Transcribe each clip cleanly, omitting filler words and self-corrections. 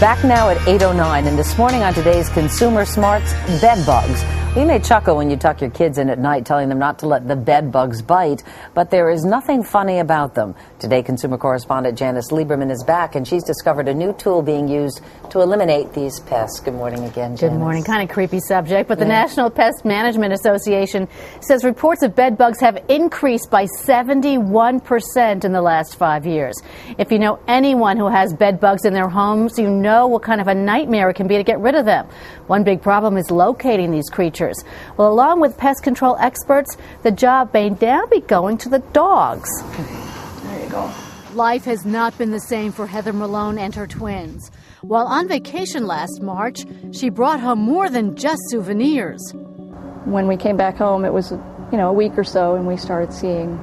Back now at 8:09, and this morning on today's Consumer Smarts, bed bugs. You may chuckle when you tuck your kids in at night telling them not to let the bed bugs bite, but there is nothing funny about them. Today, consumer correspondent Janice Lieberman is back, and she's discovered a new tool being used to eliminate these pests. Good morning again, Janice. Good morning. Kind of creepy subject, but the National Pest Management Association says reports of bed bugs have increased by 71% in the last 5 years. If you know anyone who has bed bugs in their homes, you know what kind of a nightmare it can be to get rid of them. One big problem is locating these creatures. Well, along with pest control experts, the job may now be going to the dogs. There you go. Life has not been the same for Heather Malone and her twins. While on vacation last March, she brought home more than just souvenirs. When we came back home, it was, a week or so, and we started seeing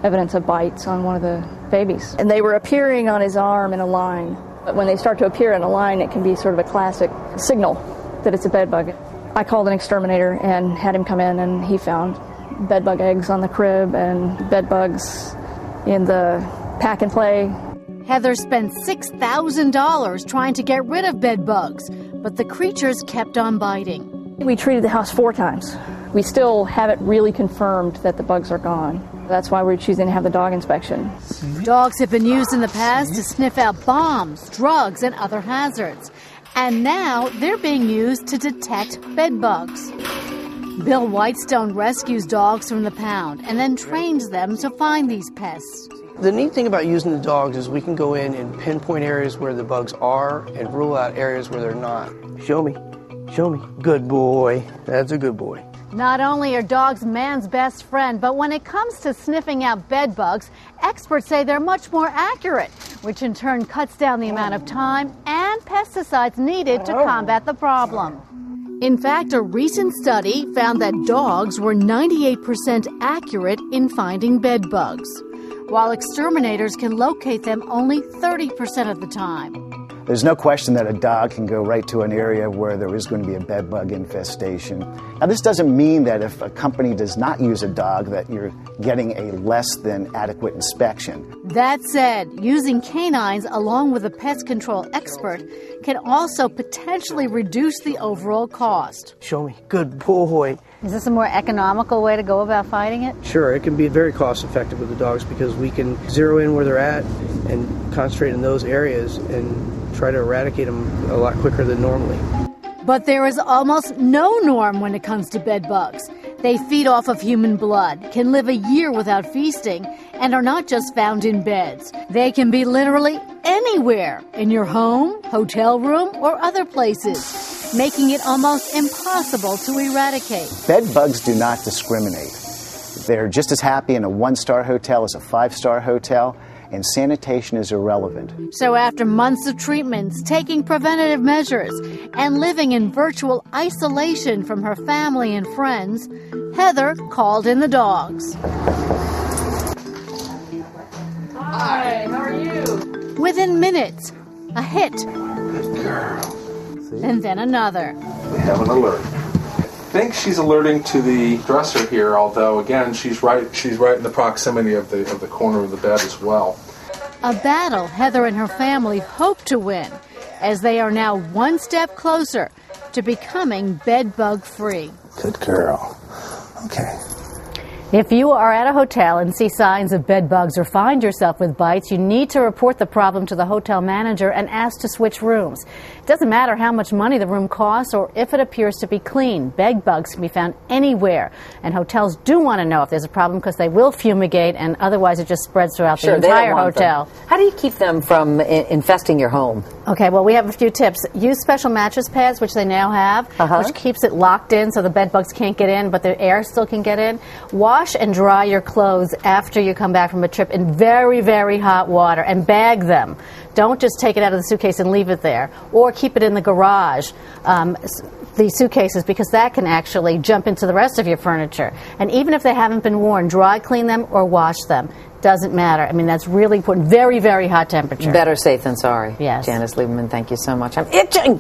evidence of bites on one of the babies. And they were appearing on his arm in a line. But when they start to appear in a line, it can be sort of a classic signal that it's a bed bug. I called an exterminator and had him come in, and he found bed bug eggs on the crib and bed bugs in the pack and play. Heather spent $6,000 trying to get rid of bed bugs, but the creatures kept on biting. We treated the house 4 times. We still haven't really confirmed that the bugs are gone. That's why we're choosing to have the dog inspection. Dogs have been used in the past to sniff out bombs, drugs, and other hazards. And now they're being used to detect bed bugs. Bill Whitestone rescues dogs from the pound and then trains them to find these pests. The neat thing about using the dogs is we can go in and pinpoint areas where the bugs are and rule out areas where they're not. Show me. Show me. Good boy. That's a good boy. Not only are dogs man's best friend, but when it comes to sniffing out bed bugs, experts say they're much more accurate, which in turn cuts down the amount of time and pesticides needed to combat the problem. In fact, a recent study found that dogs were 98% accurate in finding bed bugs, while exterminators can locate them only 30% of the time. There's no question that a dog can go right to an area where there is going to be a bed bug infestation. Now, this doesn't mean that if a company does not use a dog that you're getting a less than adequate inspection. That said, using canines along with a pest control expert can also potentially reduce the overall cost. Show me. Good boy. Is this a more economical way to go about fighting it? Sure, it can be very cost effective with the dogs because we can zero in where they're at and concentrate in those areas and try to eradicate them a lot quicker than normally. But there is almost no norm when it comes to bed bugs. They feed off of human blood, can live a year without feasting, and are not just found in beds. They can be literally anywhere, in your home, hotel room, or other places, making it almost impossible to eradicate. Bed bugs do not discriminate. They're just as happy in a 1-star hotel as a 5-star hotel, and sanitation is irrelevant. So after months of treatments, taking preventative measures, and living in virtual isolation from her family and friends, Heather called in the dogs. Hi, how are you? Within minutes, a hit. Good girl. See? And then another. We have an alert. I think she's alerting to the dresser here, although again she's right in the proximity of the corner of the bed as well. A battle Heather and her family hope to win, as they are now one step closer to becoming bed bug free. Good girl. Okay. If you are at a hotel and see signs of bed bugs or find yourself with bites, you need to report the problem to the hotel manager and ask to switch rooms. It doesn't matter how much money the room costs or if it appears to be clean. Bed bugs can be found anywhere, and hotels do want to know if there's a problem because they will fumigate, and otherwise it just spreads throughout the entire hotel. How do you keep them from infesting your home? Okay, well, we have a few tips. Use special mattress pads, which they now have, which keeps it locked in so the bed bugs can't get in, but the air still can get in. Wash and dry your clothes after you come back from a trip in very, very hot water, and bag them. Don't just take it out of the suitcase and leave it there, or keep it in the garage, these suitcases, because that can actually jump into the rest of your furniture. And even if they haven't been worn, dry clean them or wash them. Doesn't matter. I mean, that's really important. Very, very hot temperature. Better safe than sorry. Yes. Janice Lieberman, thank you so much. I'm itching.